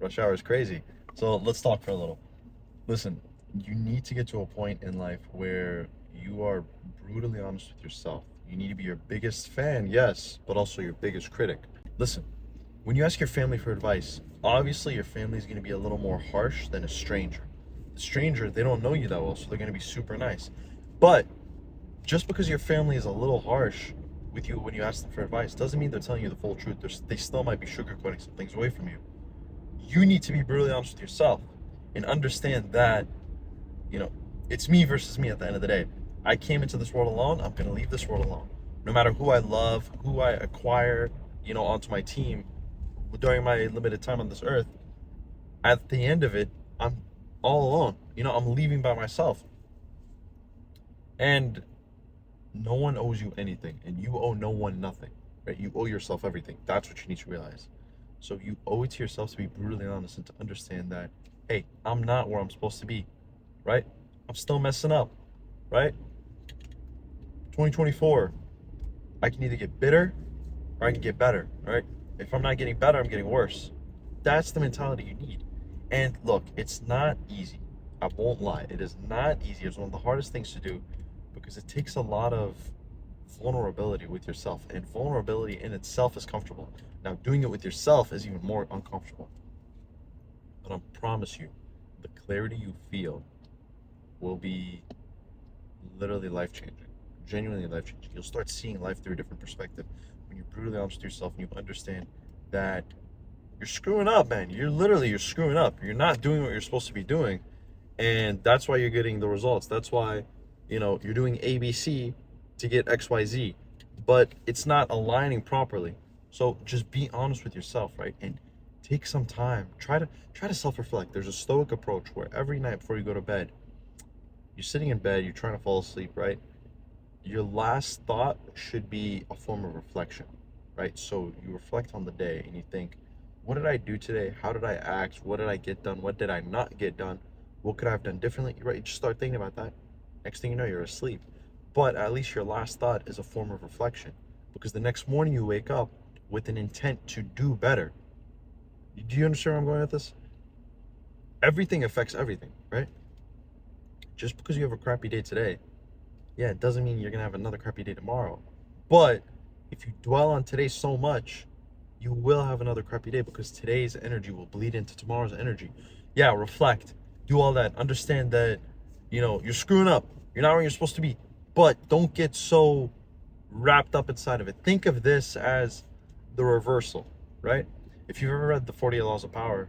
Rush hour is crazy. So let's talk for a little. Listen, you need to get to a point in life where you are brutally honest with yourself. You need to be your biggest fan, yes, but also your biggest critic. Listen, when you ask your family for advice, obviously your family is going to be a little more harsh than a stranger. The stranger, they don't know you that well, so they're going to be super nice. But just because your family is a little harsh with you when you ask them for advice doesn't mean they're telling you the full truth. They still might be sugarcoating some things away from you. You need to be brutally honest with yourself and understand that, you know, it's me versus me at the end of the day. I came into this world alone. I'm going to leave this world alone. No matter who I love, who I acquire, onto my team during my limited time on this earth, at the end of it, I'm all alone. I'm leaving by myself. And no one owes you anything, and you owe no one nothing, right? You owe yourself everything. That's what you need to realize. So you owe it to yourself to be brutally honest and to understand that, hey, I'm not where I'm supposed to be, right? I'm still messing up, right? 2024, I can either get bitter or I can get better, right? If I'm not getting better, I'm getting worse. That's the mentality you need. And look, it's not easy. I won't lie. It is not easy. It's one of the hardest things to do because it takes a lot of vulnerability with yourself. And vulnerability in itself is comfortable. Now, doing it with yourself is even more uncomfortable. But I promise you, the clarity you feel will be literally life-changing. Genuinely life-changing. You'll start seeing life through a different perspective when you're brutally honest with yourself and you understand that you're screwing up, man. You're screwing up. You're not doing what you're supposed to be doing. And that's why you're getting the results. That's why, you're doing ABC to get XYZ, but it's not aligning properly. So just be honest with yourself, right? And take some time. Try to self-reflect. There's a stoic approach where every night before you go to bed, you're sitting in bed, you're trying to fall asleep, right? Your last thought should be a form of reflection, right? So you reflect on the day and you think, what did I do today? How did I act? What did I get done? What did I not get done? What could I have done differently? Right? You just start thinking about that. Next thing you know, you're asleep. But at least your last thought is a form of reflection because the next morning you wake up with an intent to do better. Do you understand where I'm going with this? Everything affects everything, right? Just because you have a crappy day today, yeah, it doesn't mean you're going to have another crappy day tomorrow. But if you dwell on today so much, you will have another crappy day because today's energy will bleed into tomorrow's energy. Yeah, reflect. Do all that. Understand that, you're screwing up. You're not where you're supposed to be. But don't get so wrapped up inside of it. Think of this as the reversal, right? If you've ever read the 48 Laws of Power,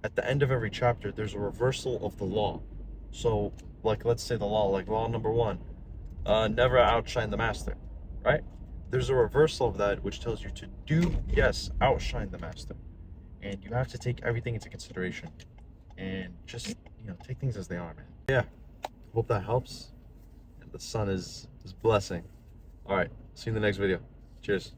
at the end of every chapter, there's a reversal of the law. So, like, let's say the law, like law number 1, never outshine the master, right? There's a reversal of that which tells you to do, yes, outshine the master. And you have to take everything into consideration and just, take things as they are, man. Yeah, hope that helps. And the sun is blessing. All right, see you in the next video. Cheers.